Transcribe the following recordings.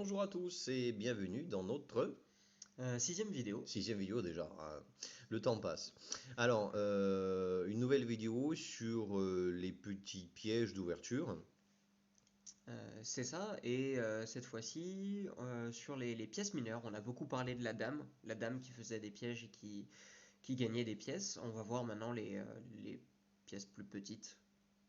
Bonjour à tous et bienvenue dans notre Sixième vidéo. sixième vidéo déjà. Le temps passe. Alors, une nouvelle vidéo sur les petits pièges d'ouverture. C'est ça, et cette fois-ci, sur les pièces mineures, on a beaucoup parlé de la dame qui faisait des pièges et qui gagnait des pièces. On va voir maintenant les pièces plus petites,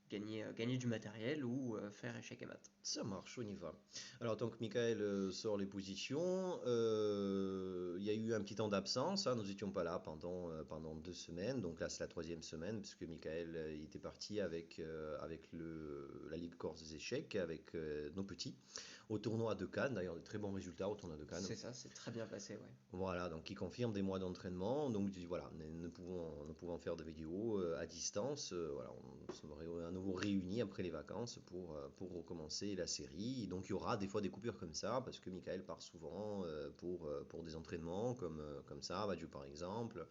gagner du matériel ou faire échec et mat. Ça marche, on y va. Alors, tant que Michael sort les positions, il y a eu un petit temps d'absence, hein, nous n'étions pas là pendant 2 semaines. Donc là, c'est la troisième semaine, puisque Michael il était parti avec la Ligue Corse des échecs, avec nos petits, au tournoi de Cannes. D'ailleurs, de très bons résultats au tournoi de Cannes. C'est ça, c'est très bien passé, ouais. Voilà, donc qui confirme des mois d'entraînement. Donc voilà, ne pouvant faire de vidéo à distance, voilà, on se serait à nouveau réunis après les vacances pour recommencer la série. Donc il y aura des fois des coupures comme ça, parce que Michael part souvent pour des entraînements comme ça, à Badiou par exemple,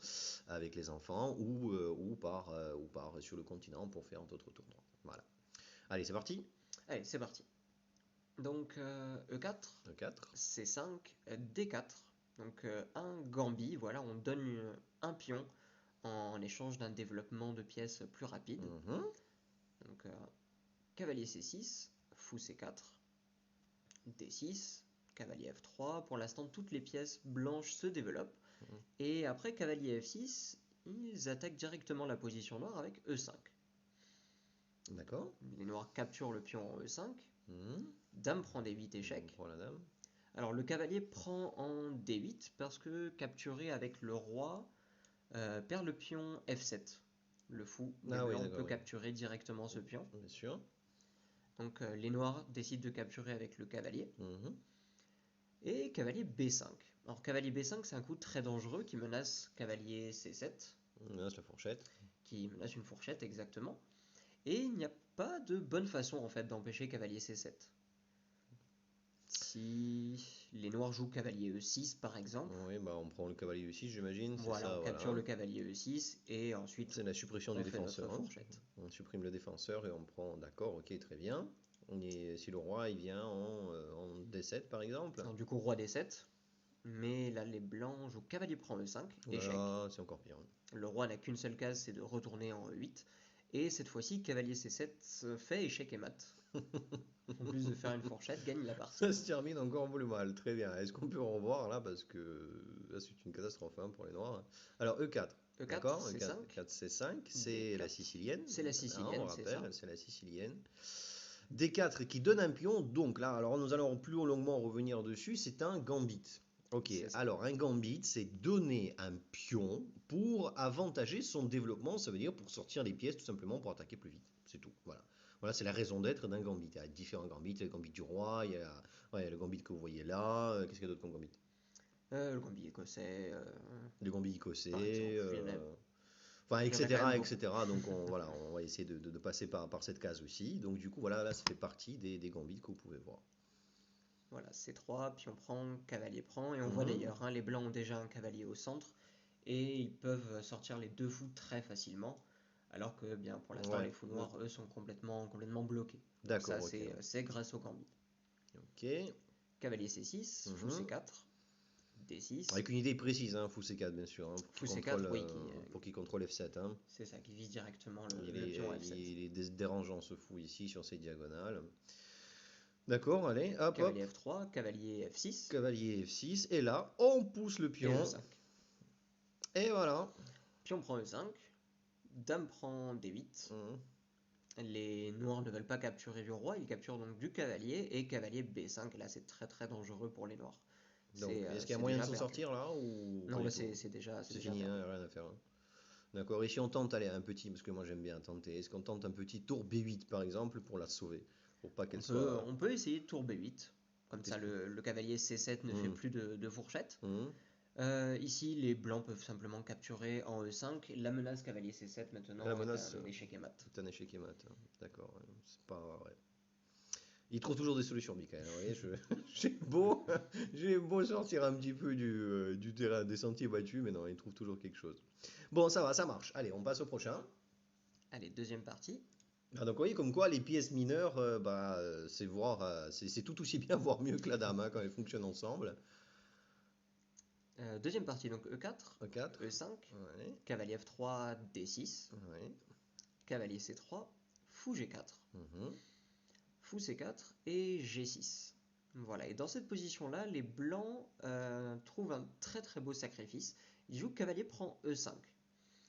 avec les enfants, ou part sur le continent pour faire d'autres tournois. Voilà. Allez, c'est parti. Allez, c'est parti. Donc E4, Le 4. C5, D4. Donc un gambit, voilà, on donne un pion en échange d'un développement de pièces plus rapide. Mhm. Donc cavalier C6, fou C4, D6, cavalier F3. Pour l'instant, toutes les pièces blanches se développent. Mhm. Et après cavalier F6, ils attaquent directement la position noire avec E5. D'accord. Les noirs capturent le pion en E5. Mhm. Dame prend D8 On échec. prend la dame. Alors le cavalier prend en D8 parce que capturé avec le roi perd le pion F7. Le fou des Ah oui, blancs peut d'accord, oui. capturer directement ce pion. Bien sûr. Donc les noirs décident de capturer avec le cavalier. Mhm. Et cavalier B5. Alors cavalier B5 c'est un coup très dangereux qui menace cavalier C7, Là, c'est la fourchette. qui menace une fourchette exactement. Et il n'y a pas de bonne façon en fait d'empêcher cavalier C7. Si les noirs jouent cavalier E6 par exemple, Oui, bah on prend le cavalier aussi, j'imagine, c'est voilà, ça, on capture voilà. le cavalier E6 et ensuite C'est la suppression du on fait notre défenseur, hein. fourchette. On supprime le défenseur et on prend, d'accord, ok, très bien. Si le roi il vient en D7 par exemple, Alors, du coup roi D7, mais là les blancs jouent cavalier prend E5, échec. voilà, c'est encore pire. Le roi n'a qu'une seule case, c'est de retourner en E8. Et cette fois-ci, cavalier C7 fait échec et mat. En plus de faire une fourchette, gagne la partie. Ça se termine encore plus mal, très bien. Est-ce qu'on peut en revoir là parce que là c'est une catastrophe hein, pour les noirs, hein. Alors E4, E4, d'accord, E4, C5, E4 C5, c'est la D4. sicilienne, C'est la hein, on sicilienne, c'est ça. rappelle, c'est la sicilienne. D4 qui donne un pion, donc là, alors nous allons plus longuement revenir dessus, c'est un gambit. Ok, C'est ça. alors un gambit, c'est donner un pion pour avantager son développement, ça veut dire pour sortir les pièces tout simplement pour attaquer plus vite, c'est tout, voilà. Voilà, c'est la raison d'être d'un gambit. Il y a différents gambits, il y a le gambit du roi, ouais, il y a le gambit que vous voyez là, qu'est-ce qu'il y a d'autre comme gambit? Le gambit écossais, Le gambit par écossais, exemple. enfin, Il y en a quand même etc., beaucoup. etc. Donc voilà, on va essayer de passer par cette case aussi. Donc du coup, voilà, là, ça fait partie des gambits que vous pouvez voir. Voilà, C3, pion prend, cavalier prend. Et on voit Mhm. d'ailleurs, hein, les blancs ont déjà un cavalier au centre. Et ils peuvent sortir les deux fous très facilement. Alors que, bien, pour l'instant, Ouais, les fous noirs, eux, sont complètement bloqués. Donc d'accord, ça, ok. c'est grâce au gambit. Ok. Cavalier C6, fou Mhm. C4, D6, Avec une idée précise, hein, fou C4 bien sûr, hein, fou C4, oui, pour qu'il contrôle F7, hein. c'est ça, qui vise directement Il le pion est, F7. il est dérangeant ce fou ici sur ces diagonales. D'accord, allez, hop, hop. Cavalier F3, cavalier F6 Cavalier F6, et là, on pousse le et pion, E5. et voilà. Pion prend E5, dame prend D8. Mhm. Les noirs ne veulent pas capturer du roi, ils capturent donc du cavalier et cavalier B5. Là, c'est très dangereux pour les noirs. Donc, est-ce qu'il y a C'est moyen de déjà s'en perdu. sortir là ou pas Non, du là, tout? c'est C'est déjà fini, hein, perdu. y a rien à faire, hein. D'accord, et si on tente, allez, un petit, parce que moi j'aime bien tenter, est-ce qu'on tente un petit tour B8 par exemple pour la sauver? Pour pas qu'elle soit. On peut essayer tour B8. Comme ça, Qu'est-ce que. le cavalier C7 ne fait Mhm. plus de fourchette. Mhm. Ici, les blancs peuvent simplement capturer en E5. La menace cavalier C7 La maintenant est menace, un échec et mat. c'est un échec et mat, hein. D'accord, ouais, c'est pas. Ouais. Il trouve toujours des solutions, Michael. Vous voyez, j'ai beau, j'ai beau sortir un petit peu du terrain, des sentiers battus, mais non, il trouve toujours quelque chose. Bon, ça va, ça marche. Allez, on passe au prochain. Allez, deuxième partie. Ah, donc, vous voyez, comme quoi les pièces mineures, c'est voir, c'est tout aussi bien, voire mieux que la dame, hein, quand elles fonctionnent ensemble. Deuxième partie, donc E4, E4. E5, Ouais, cavalier F3, D6, ouais. cavalier C3, fou G4, Mhm. fou C4 et G6. Voilà, et dans cette position-là, les blancs trouvent un très très beau sacrifice. Ils jouent cavalier prend E5.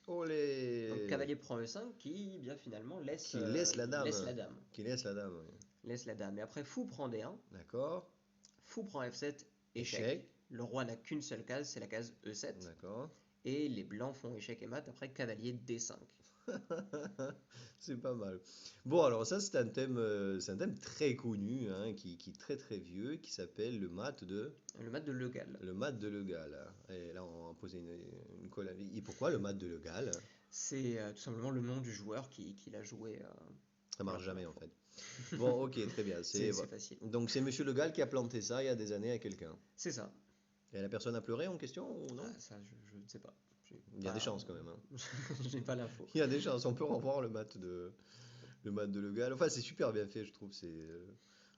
Donc Olé! cavalier prend E5 qui, bien finalement, Qui laisse la laisse dame. la dame. Qui laisse la dame, oui. Laisse la dame. Et après, fou prend D1, D'accord. fou prend F7, échec. Échec. Le roi n'a qu'une seule case, c'est la case E7. D'accord. Et les blancs font échec et mat après cavalier D5. C'est pas mal. Bon, alors ça, c'est un thème très connu, hein, qui est très très vieux, qui s'appelle Le mat de Le Gall. le mat de Le Gall. Et là, on va poser une colle à vie. Et pourquoi le mat de Le Gall? C'est tout simplement le nom du joueur qui l'a joué Ça pour la marche jamais première en fois. fait. Bon, ok, très bien. C'est facile. Donc c'est Monsieur Le Gall qui a planté ça il y a des années à quelqu'un. C'est ça. Et la personne a pleuré en question ou non? Ah, ça, je ne sais pas. J'ai Il y a des pas, chances quand même, hein. j'ai pas l'info. Il y a des chances. On peut revoir le mat de Le Gall. Enfin, c'est super bien fait, je trouve.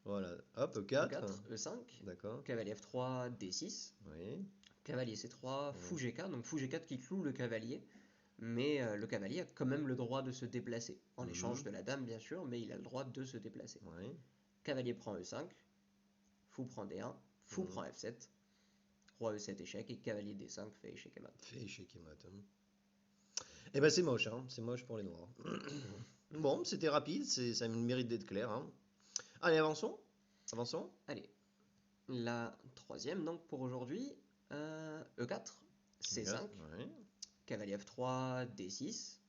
Voilà. Hop, 4. E4, E5, D'accord. cavalier F3, D6, Oui. cavalier C3, fou Mm. G4, donc fou G4 qui cloue le cavalier, mais le cavalier a quand même le droit de se déplacer, en échange Mhm. de la dame bien sûr, mais il a le droit de se déplacer. Oui. Cavalier prend E5, fou prend D1, fou Mhm. prend F7, roi E7 échec, et cavalier D5 fait échec et mat. Fait échec et mat, hein. Eh ben c'est moche, hein. C'est moche pour les noirs. Bon, c'était rapide, ça mérite d'être clair, hein. Allez, avançons. Avançons. Allez, la troisième donc pour aujourd'hui, E4, Regarde, C5, ouais. cavalier F3, D6,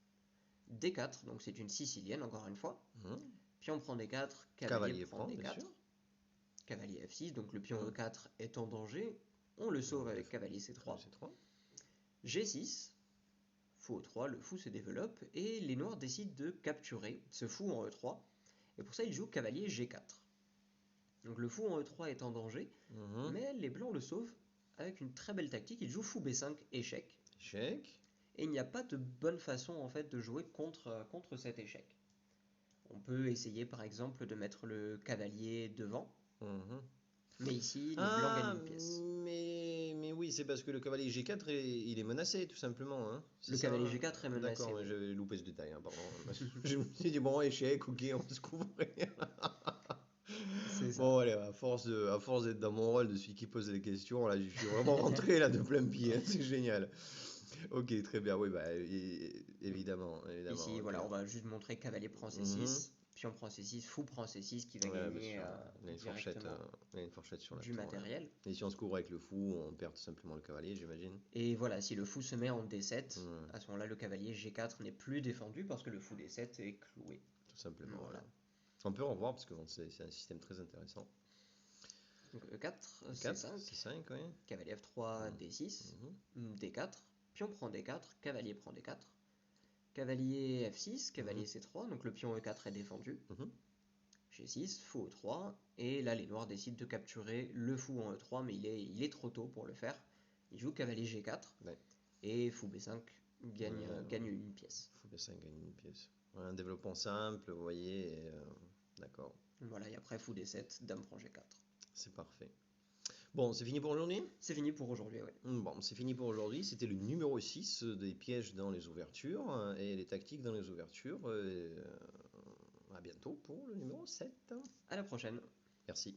D4, donc c'est une sicilienne encore une fois. Mhm. Pion prend D4, cavalier Cavalier prend prend, bien sûr. D4, cavalier F6, donc le pion Mhm. E4 est en danger, on le sauve Donc, avec cavalier cavalier C3, C3. G6, fou E3, le fou se développe et les noirs décident de capturer ce fou en E3 et pour ça ils jouent cavalier G4. Donc le fou en E3 est en danger, Mhm. mais les blancs le sauvent avec une très belle tactique, ils jouent fou B5 échec Échec. et il n'y a pas de bonne façon en fait de jouer contre cet échec. On peut essayer par exemple de mettre le cavalier devant, Mhm. mais ici les blancs gagnent Ah, une pièce. mais oui, c'est parce que le cavalier G4, il est menacé, tout simplement, hein. C'est Le ça, cavalier hein. G4 est menacé, D'accord, mais oui. j'avais loupé ce détail, hein, pardon. Je me suis dit, bon, échec, ok, on va se couvrir. C'est ça. Bon, allez, à force d'être dans mon rôle de celui qui pose les questions, là, je suis vraiment rentré là de plein pied, hein, c'est génial. Ok, très bien, oui, bah, évidemment, évidemment, Ici, ok. voilà, on va juste montrer cavalier prend Mhm. C6, pion prend C6, fou prend C6 qui va Ouais, bien gagner sûr, il y a une fourchette, directement il y a une fourchette sur la du tour, là. matériel. Et si on se couvre avec le fou, on perd tout simplement le cavalier, j'imagine. Et voilà, si le fou se met en D7, Hmm, à ce moment-là, le cavalier G4 n'est plus défendu parce que le fou D7 est cloué. tout simplement, voilà. Voilà. On peut en revoir parce que bon, c'est un système très intéressant. Donc E4, 4, C5, C5, oui. cavalier F3, Hmm, D6, mhm, D4, pion prend D4, cavalier prend D4, cavalier F6, mhm, cavalier C3, donc le pion E4 est défendu, mhm. G6, fou E3, et là les noirs décident de capturer le fou en E3, mais il est trop tôt pour le faire. Il joue cavalier G4, Ouais. et fou B5 gagne Ouais, une pièce. fou B5 gagne une pièce. Ouais, un développement simple, vous voyez, d'accord, Voilà, et après fou D7, dame prend G4. c'est parfait. Bon, c'est fini pour aujourd'hui? C'est fini pour aujourd'hui, ouais. Bon, c'est fini pour aujourd'hui. C'était le numéro 6 des pièges dans les ouvertures et les tactiques dans les ouvertures. À bientôt pour le numéro 7. À la prochaine. Merci.